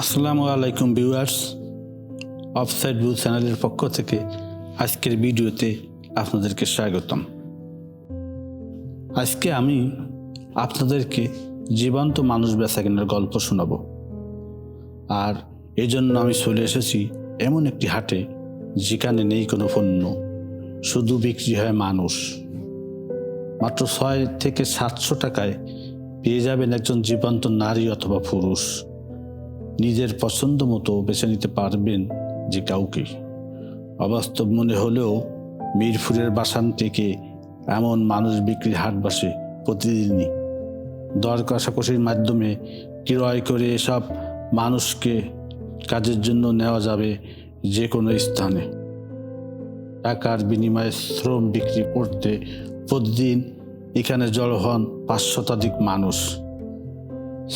আসসালামু আলাইকুম viewers, offside view চ্যানেলের পক্ষ থেকে আজকের ভিডিওতে আপনাদেরকে স্বাগতম। আজকে আমি আপনাদেরকে জীবন্ত মানুষ বেচাকেনার গল্প শোনাব। আর এজন্য আমি চলে এসেছি এমন একটি হাটে যেখানে নেই কোনো পণ্য, শুধু বিক্রি হয় মানুষ। মাত্র 6 থেকে 700 টাকায় পেয়ে যাবেন একজন জীবন্ত নারী অথবা পুরুষ। নিজের পছন্দ মতো বেছে নিতে পারবেন যে কাউকে। অবাস্তব মনে হলেও মিরপুরের বাসান থেকে এমন মানুষ বিক্রির হাট বসে প্রতিদিনই। দর কষাকষির মাধ্যমে ক্রয় করে এসব মানুষকে কাজের জন্য নেওয়া যাবে যে কোনো স্থানে। টাকার বিনিময়ে শ্রম বিক্রি করতে প্রতিদিন এখানে জড়ো হন 5 শতাধিক মানুষ।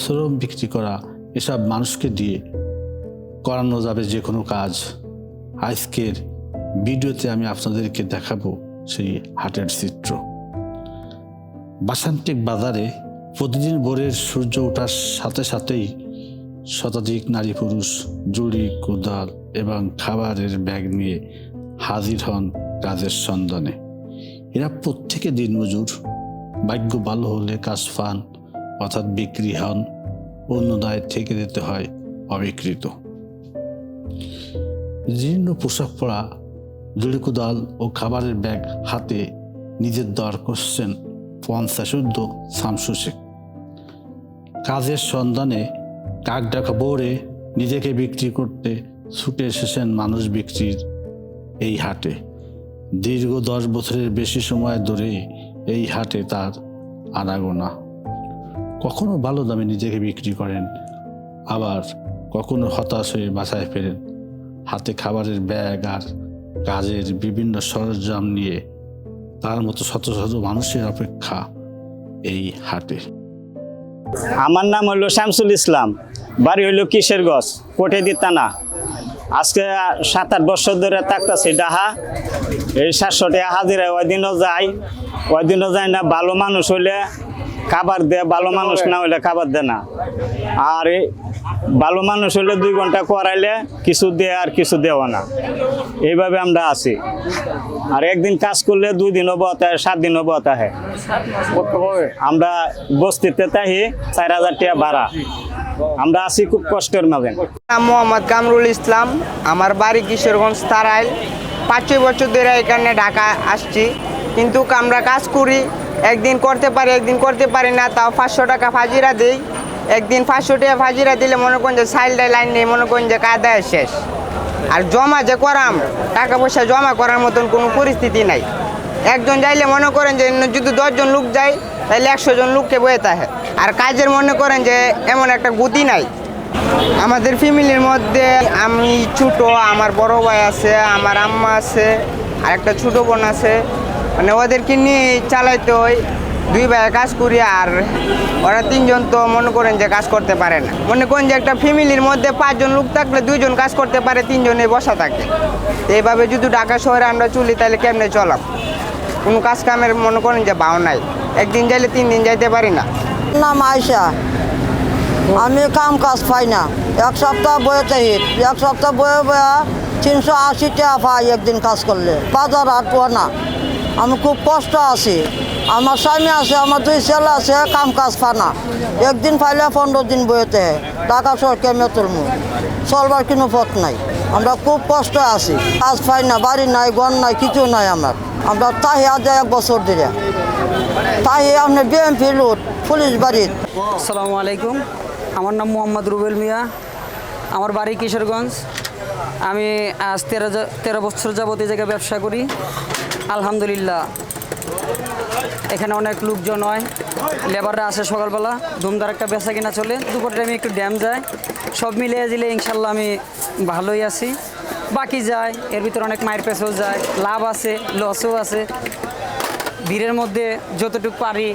শ্রম বিক্রি করা এসব মানুষকে দিয়ে করানো যাবে যে কোনো কাজ। আজকের ভিডিওতে আমি আপনাদেরকে দেখাবো সেই হাটের চিত্র। বাসান্তিক বাজারে প্রতিদিন ভোরের সূর্য ওঠার সাথে সাথেই শতাধিক নারী পুরুষ জুড়ি, কোদাল এবং খাবারের ব্যাগ নিয়ে হাজির হন কাজের সন্ধানে। এরা প্রত্যেকে দিনমজুর। ভাগ্য ভালো হলে কাজ পান, অর্থাৎ বিক্রি হন, অন্যদায় থেকে দিতে হয় অবিকৃত। জীর্ণ পোশাক পরা, জুড়ি, কোদাল ও খাবারের ব্যাগ হাতে নিজের দর করছেন 50 শামসু শেখ। কাজের সন্ধানে কাক ডাকা বোরে নিজেকে বিক্রি করতে ছুটে এসেছেন মানুষ বিক্রির এই হাটে। দীর্ঘ 10 বছরের বেশি সময় ধরে এই হাটে তার আনাগোনা। কখনো ভালো দামে নিজেকে বিক্রি করেন, আবার কখনো হতাশ হয়ে বাসায় ফেরেন হাতে খাবারের ব্যাগ আর কাজের বিভিন্ন সরঞ্জাম নিয়ে। তার মতো শত শত মানুষের অপেক্ষা এই হাটে। আমার নাম হলো শামসুল ইসলাম, বাড়ি হইল কিশোরগঞ্জ, কোটেদি থানা। আজকে 7-8 বছর ধরে থাকতেছি ডাহা। এই 700 টাকা হাজিরা ওইদিনও যাই না। ভালো মানুষ হইলে খাবার দেয়, ভালো মানুষ না হইলে খাবার দেয় না। আর ভালো মানুষ হইলে 2 ঘন্টা করাইলে কিছু দেয় আর কিছু দেওয়া না। এইভাবে আমরা আছি। আর একদিন কাজ করলে 2 দিনও বহতে হয়, 7 দিনও বহতে হয়। আমরা বস্তিতে তাহি 4000 টাকা ভাড়া। আমরা আছি খুব কষ্টের মাঝে। মোহাম্মদ কামরুল ইসলাম, আমার বাড়ি কিশোরগঞ্জ তারাইল। 5-6 বছর ধরে এখানে ঢাকা আসছি, কিন্তু আমরা কাজ করি, একদিন করতে পারি একদিন করতে পারি না। তাও 500 টাকা ফাজিরা দিই। একদিন 500 টাকা ফাজিরা দিলে মনে করেন যে সাইলটাই লাইন নেই, মনে করেন যে কাদায় শেষ। আর জমা যে করাম, টাকা পয়সা জমা করার মতন কোনো পরিস্থিতি নাই। একজন যাইলে মনে করেন যে যদি 10 জন লোক যায় তাহলে 100 জন লোককে বয়ে থাকে। আর কাজের মনে করেন যে এমন একটা গতি নাই। আমাদের ফ্যামিলির মধ্যে আমি ছোট, আমার বড় ভাই আছে, আমার আম্মা আছে, আর একটা ছোট বোন আছে। মানে ওদেরকে নিয়ে চালাইতে হয়। 2 ভাই কাজ করি, আর ওরা 3 জন তো মনে করেন যে কাজ করতে পারে না। মনে করেন যে একটা ফ্যামিলির মধ্যে 5 জন লোক থাকলে 2 জন কাজ করতে পারে, 3 জনে বসা থাকে। এইভাবে যদি ঢাকা শহরে আমরা চলি তাহলে কেমনে চলাম? কোনো কাজ কামের মনে করেন যে ভাও নাই। একদিন যাইলে 3 দিন যাইতে পারি না। নাম আয়সা। আমি কাম কাজ পাই না। 1 সপ্তাহ বয়ে চাই, 1 সপ্তাহ বয়ে 380 টাকা পাই একদিন কাজ করলে। বাজার হাট না, আমি খুব কষ্ট আছি। আমার স্বামী আছে, আমার 2 ছেলে আছে, কাম কাজ পায় না। একদিন পাইলে 15 দিন বয়েতে টাকা শহর কেমে তুলমু, চলবার কোনো পথ নাই। আমরা খুব কষ্ট আছি, কাজ পাই না, বাড়ি নাই, ঘর নাই, কিছু নাই আমার। আমরা তাহি আজ 1 বছর ধরে তাই আপনি বিএমপি লুট পুলিশ বাড়ির। আসসালামু আলাইকুম, আমার নাম মোহাম্মদ রুবেল মিয়া, আমার বাড়ি কিশোরগঞ্জ। আমি আজ 13 বছর যাবত এই জায়গায় ব্যবসা করি। আলহামদুলিল্লাহ, এখানে অনেক লোকজন হয়, লেবাররা আসে সকালবেলা, ধুমধার একটা বেচা কিনা চলে। দুপুর টাইমে একটু ড্যাম যায়। সব মিলিয়ে দিলে ইনশাল্লাহ আমি ভালোই আছি। বাকি যায়, এর ভিতরে অনেক মায়ের পেছেও যায়, লাভ আছে, লসও আছে। ভিড়ের মধ্যে যতটুকু পারি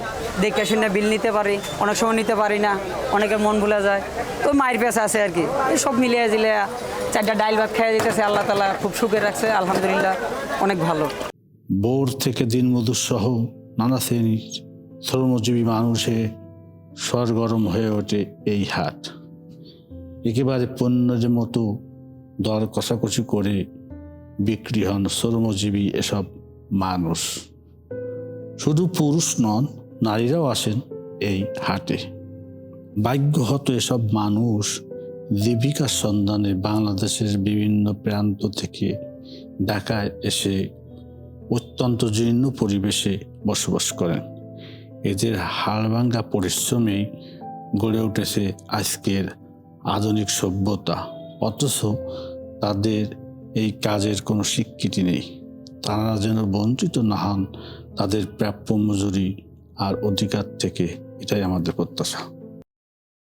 দেখে শুনে বিল নিতে পারি, অনেক সময় নিতে পারি না, অনেকের মন ভুলে যায়। তো মায়ের পেছে আছে আর কি। এই সব মিলিয়ে দিলে 4টা ডাইল ভাত খেয়ে দিতেছে, আল্লাহ তাআলা খুব সুখে রাখছে, আলহামদুলিল্লাহ অনেক ভালো। ভোর থেকে দিনমজুর সহ নানা শ্রেণীর শ্রমজীবী মানুষে সরগরম হয়ে ওঠে এই হাট। একেবারে পণ্যের মতো দর কষাকষি করে বিক্রি হন শ্রমজীবী এসব মানুষ। শুধু পুরুষ নন, নারীরাও আসেন এই হাটে। ভাগ্যহত এসব মানুষ জীবিকার সন্ধানে বাংলাদেশের বিভিন্ন প্রান্ত থেকে ঢাকায় এসে অত্যন্ত জীর্ণ পরিবেশে বসবাস করেন। এদের হাড়ভাঙ্গা পরিশ্রমে গড়ে উঠেছে আজকের আধুনিক সভ্যতা, অথচ তাদের এই কাজের কোনো স্বীকৃতি নেই। তারা যেন বঞ্চিত না হন তাদের প্রাপ্য মজুরি আর অধিকার থেকে, এটাই আমাদের প্রত্যাশা।